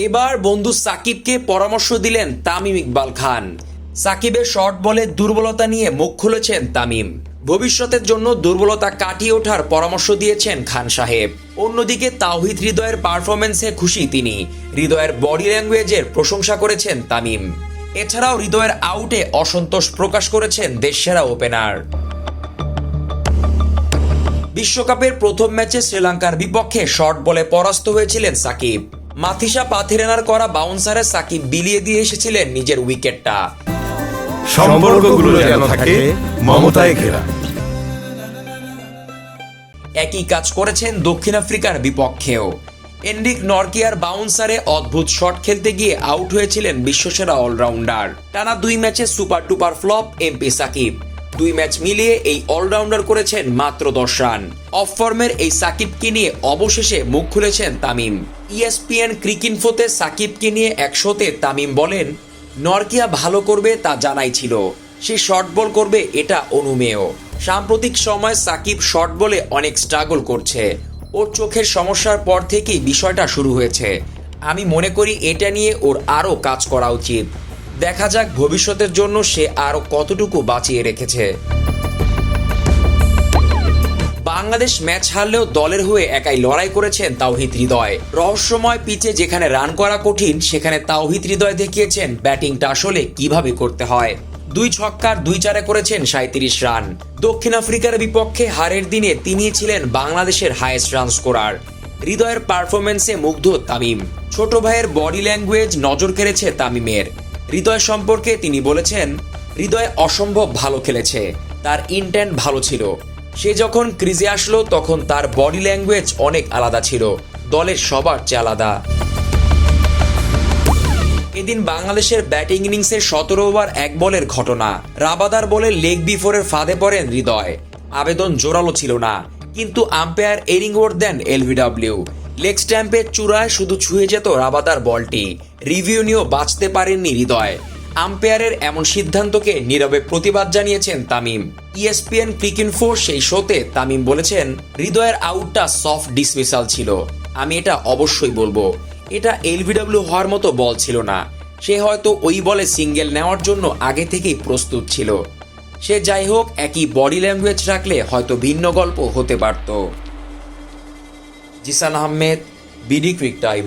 এবার বন্ধু সাকিবকে পরামর্শ দিলেন তামিম ইকবাল খান। সাকিবের শর্ট বলে দুর্বলতা নিয়ে মুখ খুলেছেন তামিম। ভবিষ্যতের জন্য দুর্বলতা কাটিয়ে ওঠার পরামর্শ দিয়েছেন খান সাহেব। অন্যদিকে তাওহিদ হৃদয়ের পারফরমেন্সে খুশি তিনি। হৃদয়ের বডি ল্যাঙ্গুয়েজের প্রশংসা করেছেন তামিম। এছাড়াও হৃদয়ের আউটে অসন্তোষ প্রকাশ করেছেন দেশসেরা ওপেনার। বিশ্বকাপের প্রথম ম্যাচে শ্রীলঙ্কার বিপক্ষে শর্ট বলে পরাস্ত হয়েছিলেন সাকিব। মাথিসা পাথিরেনার করা বাউন্সারে সাকিব বিলিয়ে দিয়ে এসেছিলেন নিজের উইকেটটা। সম্পর্কগুলো যেন থাকে মমতায় ঘেরা। একই কাজ করেছেন দক্ষিণ আফ্রিকার বিপক্ষেও। এন্ড্রিক নরকিয়ার বাউন্সারে অদ্ভুত শট খেলতে গিয়ে আউট হয়েছিলেন বিশ্বসেরা অলরাউন্ডার। টানা 2 ম্যাচে super টুপার flop MP Shakib. 2 match মিলিয়ে এই অলরাউন্ডার করেছেন মাত্র 10 রান। অফ ফর্মের এই সাকিবকে নিয়ে অবশেষে মুখ খুলেছেন তামিম। ESPN ক্রিকইনফোতে সাকিবকে নিয়ে এক শোতে তামিম বলেন, নরকিয়া ভালো করবে তা জানাই ছিল, সে শর্ট বল করবে এটা অনুমেয়। সাম্প্রতিক সময় সাকিব শর্ট বলে অনেক স্ট্রাগল করছে। ওর চোখের সমস্যার পর থেকেই বিষয়টা শুরু হয়েছে। আমি মনে করি এটা নিয়ে ওর আরও কাজ করা উচিত। দেখা যাক ভবিষ্যতের জন্য সে আরও কতটুকু বাঁচিয়ে রেখেছে। বাংলাদেশ ম্যাচ হারলেও দলের হয়ে একাই লড়াই করেছেন তাওহিদ হৃদয়। রহস্যময় পিচে যেখানে রান করা কঠিন, সেখানে তাওহিদ হৃদয় দেখিয়েছেন ব্যাটিংটা আসলে কিভাবে করতে হয়। 2 ছক্কার 2 চারে করেছেন 37 রান। দক্ষিণ আফ্রিকার বিপক্ষে হারের দিনে তিনি ছিলেন বাংলাদেশের হাইয়েস্ট রান স্কোরার। হৃদয়ের পারফরমেন্সে মুগ্ধ তামিম। ছোট ভাইয়ের বডি ল্যাঙ্গুয়েজ নজর কেড়েছে তামিমের। হৃদয় সম্পর্কে তিনি বলেছেন, হৃদয় অসম্ভব ভালো খেলেছে, তার ইন্টেন্ট ভালো ছিল। সে যখন ক্রিজে আসলো তখন তার বডি ল্যাঙ্গুয়েজ অনেক আলাদা ছিল, দলের সবার চেয়ে আলাদা। এদিন বাংলাদেশের ব্যাটিং ইনিংসের 17 ওভার 1 বলের ঘটনা। রাবাদার বলে লেগ বিফোরের ফাঁদে পড়েন হৃদয়। আবেদন জোরালো ছিল না, কিন্তু আম্পায়ার এরিং ওয়ার্ড দেন LBW। লেগ স্ট্যাম্পের চূড়ায় শুধু ছুঁয়ে যেত রাবাদার বলটি। রিভিউ নিয়েও বাঁচতে পারেননি হৃদয়। আম্পায়ারের এমন সিদ্ধান্তকে নীরবে প্রতিবাদ জানিয়েছেন তামিম। ESPN ক্রিকইনফো সেই শোতে তামিম বলেছেন, হৃদয়ের আউটটা সফট ডিসমিসাল ছিল। আমি এটা অবশ্যই বলবো, এটা LBW হওয়ার মতো বল ছিল না। সে হয়তো ওই বলে সিঙ্গেল নেওয়ার জন্য আগে থেকেই প্রস্তুত ছিল। সে যাই হোক, একই বডি ল্যাঙ্গুয়েজ রাখলে হয়তো ভিন্ন গল্প হতে পারত। Zisan Ahmed, BD cric time.